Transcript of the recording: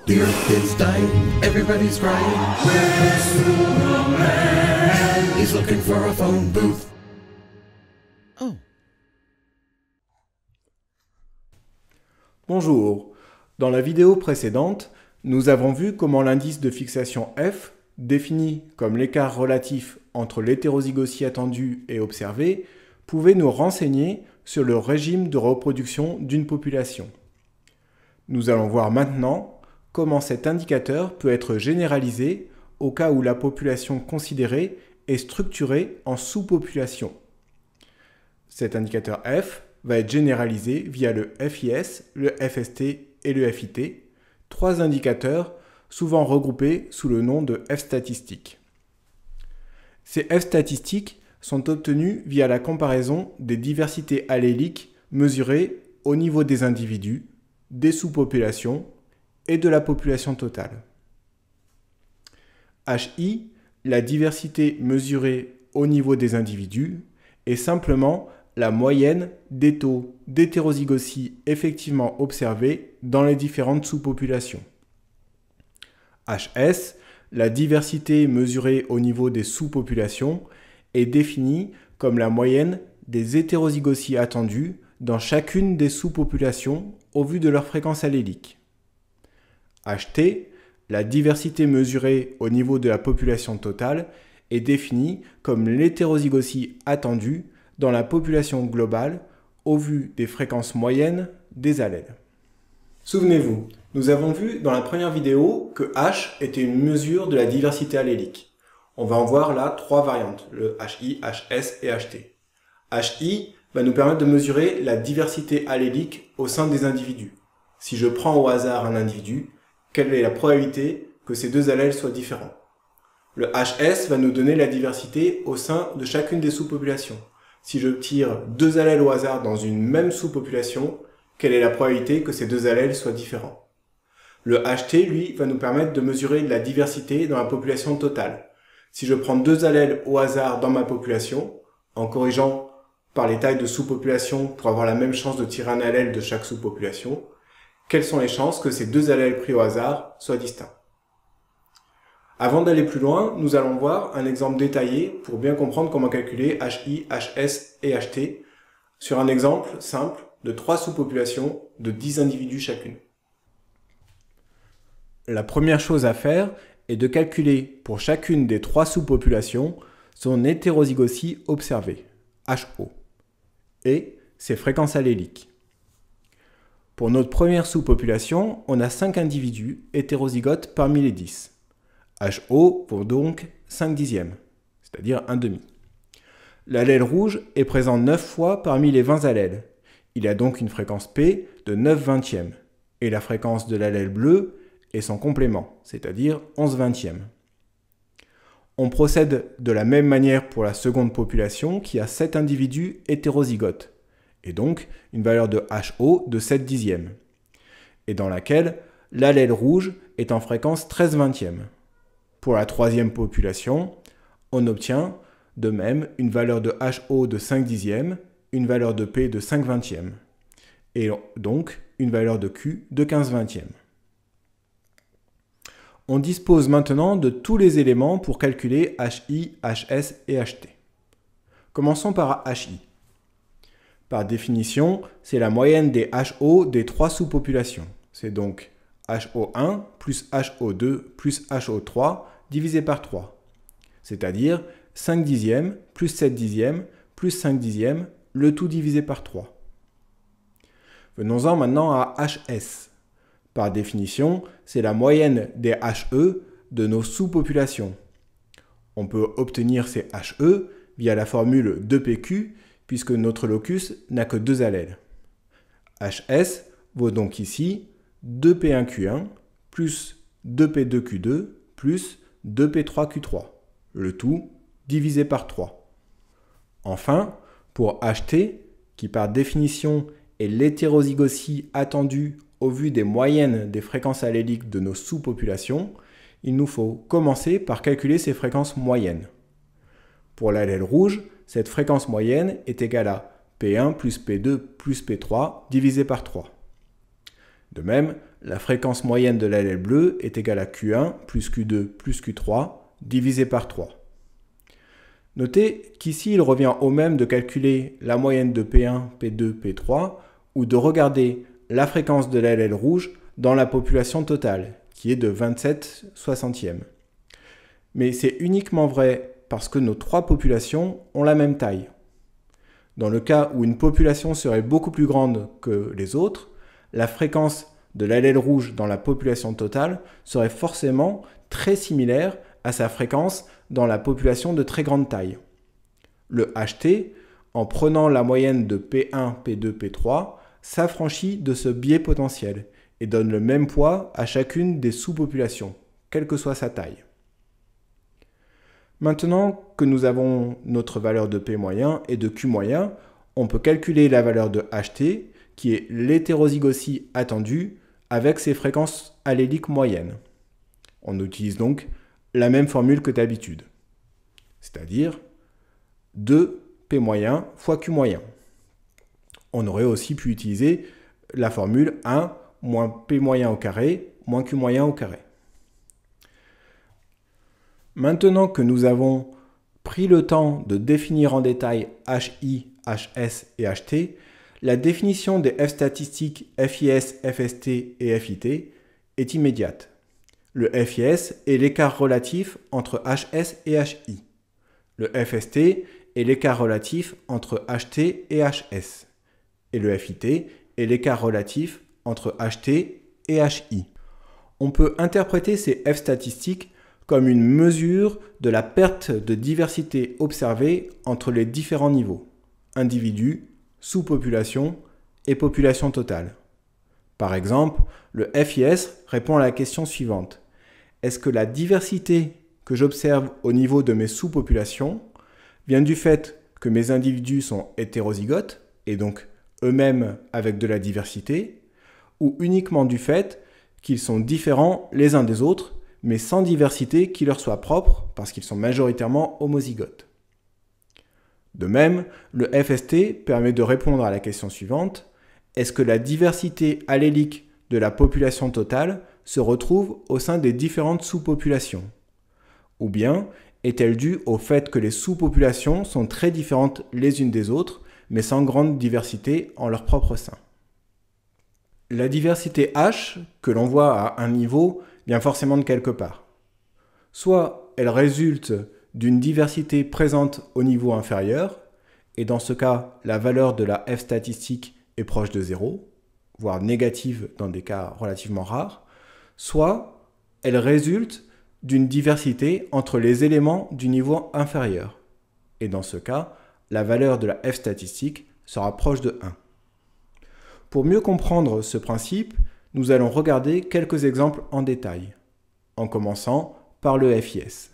The earth is dying, everybody's crying. Where's Superman? He's looking for a phone booth. Oh. Bonjour. Dans la vidéo précédente, nous avons vu comment l'indice de fixation f, défini comme l'écart relatif entre l'hétérozygosie attendue et observée, pouvait nous renseigner sur le régime de reproduction d'une population. Nous allons voir maintenant comment cet indicateur peut être généralisé au cas où la population considérée est structurée en sous-population. Cet indicateur f va être généralisé via le FIS, le FST et le FIT, trois indicateurs souvent regroupés sous le nom de f statistiques. Ces f statistiques sont obtenus via la comparaison des diversités alléliques mesurées au niveau des individus, des sous-populations et de la population totale. HI, la diversité mesurée au niveau des individus, est simplement la moyenne des taux d'hétérozygosie effectivement observés dans les différentes sous-populations. HS, la diversité mesurée au niveau des sous-populations, est définie comme la moyenne des hétérozygosies attendues dans chacune des sous-populations au vu de leur fréquence allélique. HT, la diversité mesurée au niveau de la population totale, est définie comme l'hétérozygosie attendue dans la population globale au vu des fréquences moyennes des allèles. Souvenez-vous, nous avons vu dans la première vidéo que H était une mesure de la diversité allélique. On va en voir là trois variantes, le HI, HS et HT. HI va nous permettre de mesurer la diversité allélique au sein des individus. Si je prends au hasard un individu, quelle est la probabilité que ces deux allèles soient différents? Le HS va nous donner la diversité au sein de chacune des sous-populations. Si je tire deux allèles au hasard dans une même sous-population, quelle est la probabilité que ces deux allèles soient différents? Le HT, lui, va nous permettre de mesurer la diversité dans la population totale. Si je prends deux allèles au hasard dans ma population, en corrigeant par les tailles de sous-population pour avoir la même chance de tirer un allèle de chaque sous-population, quelles sont les chances que ces deux allèles pris au hasard soient distincts? Avant d'aller plus loin, nous allons voir un exemple détaillé pour bien comprendre comment calculer HI, HS et HT sur un exemple simple de trois sous-populations de 10 individus chacune. La première chose à faire est de calculer pour chacune des trois sous-populations son hétérozygosie observée, HO, et ses fréquences alléliques. Pour notre première sous-population, on a 5 individus hétérozygotes parmi les 10. HO vaut donc 5 dixièmes, c'est-à-dire un demi. L'allèle rouge est présent 9 fois parmi les 20 allèles. Il a donc une fréquence P de 9 vingtièmes, et la fréquence de l'allèle bleu est son complément, c'est-à-dire 11 vingtièmes. On procède de la même manière pour la seconde population qui a 7 individus hétérozygotes, et donc une valeur de HO de 7 dixièmes, et dans laquelle l'allèle rouge est en fréquence 13 vingtièmes. Pour la troisième population, on obtient de même une valeur de HO de 5 dixièmes, une valeur de P de 5 vingtièmes, et donc une valeur de Q de 15 vingtièmes. On dispose maintenant de tous les éléments pour calculer HI, HS et HT. Commençons par HI. Par définition, c'est la moyenne des HO des trois sous-populations. C'est donc HO1 plus HO2 plus HO3 divisé par 3, c'est-à-dire 5 dixièmes plus 7 dixièmes plus 5 dixièmes, le tout divisé par 3. Venons-en maintenant à HS. Par définition, c'est la moyenne des HE de nos sous-populations. On peut obtenir ces HE via la formule 2PQ, puisque notre locus n'a que deux allèles. HS vaut donc ici 2P1Q1 plus 2P2Q2 plus 2P3Q3, le tout divisé par 3. Enfin, pour HT, qui par définition est l'hétérozygosie attendue au vu des moyennes des fréquences alléliques de nos sous-populations, il nous faut commencer par calculer ces fréquences moyennes. Pour l'allèle rouge, cette fréquence moyenne est égale à P1 plus P2 plus P3 divisé par 3. De même, la fréquence moyenne de l'allèle bleu est égale à Q1 plus Q2 plus Q3 divisé par 3. Notez qu'ici il revient au même de calculer la moyenne de P1, P2, P3 ou de regarder la fréquence de l'allèle rouge dans la population totale, qui est de 27 soixantièmes. Mais c'est uniquement vrai parce que nos trois populations ont la même taille. Dans le cas où une population serait beaucoup plus grande que les autres, la fréquence de l'allèle rouge dans la population totale serait forcément très similaire à sa fréquence dans la population de très grande taille. Le HT, en prenant la moyenne de P1, P2, P3, s'affranchit de ce biais potentiel et donne le même poids à chacune des sous-populations, quelle que soit sa taille. Maintenant que nous avons notre valeur de P moyen et de Q moyen, on peut calculer la valeur de HT, qui est l'hétérozygosie attendue avec ses fréquences alléliques moyennes. On utilise donc la même formule que d'habitude, c'est-à-dire 2P moyen fois Q moyen. On aurait aussi pu utiliser la formule 1 moins P moyen au carré moins Q moyen au carré. Maintenant que nous avons pris le temps de définir en détail HI, HS et HT, la définition des F statistiques FIS, FST et FIT est immédiate. Le FIS est l'écart relatif entre HS et HI. Le FST est l'écart relatif entre HT et HS. Et le FIT est l'écart relatif entre HT et HI. On peut interpréter ces F statistiques comme une mesure de la perte de diversité observée entre les différents niveaux, individus, sous-population et population totale. Par exemple, le FIS répond à la question suivante. Est-ce que la diversité que j'observe au niveau de mes sous-populations vient du fait que mes individus sont hétérozygotes, et donc eux-mêmes avec de la diversité, ou uniquement du fait qu'ils sont différents les uns des autres, mais sans diversité qui leur soit propre, parce qu'ils sont majoritairement homozygotes. De même, le FST permet de répondre à la question suivante. Est-ce que la diversité allélique de la population totale se retrouve au sein des différentes sous-populations? Ou bien est-elle due au fait que les sous-populations sont très différentes les unes des autres, mais sans grande diversité en leur propre sein? La diversité H, que l'on voit à un niveau, vient forcément de quelque part. Soit elle résulte d'une diversité présente au niveau inférieur, et dans ce cas, la valeur de la F statistique est proche de 0, voire négative dans des cas relativement rares, soit elle résulte d'une diversité entre les éléments du niveau inférieur, et dans ce cas, la valeur de la F statistique sera proche de 1. Pour mieux comprendre ce principe, nous allons regarder quelques exemples en détail, en commençant par le FIS.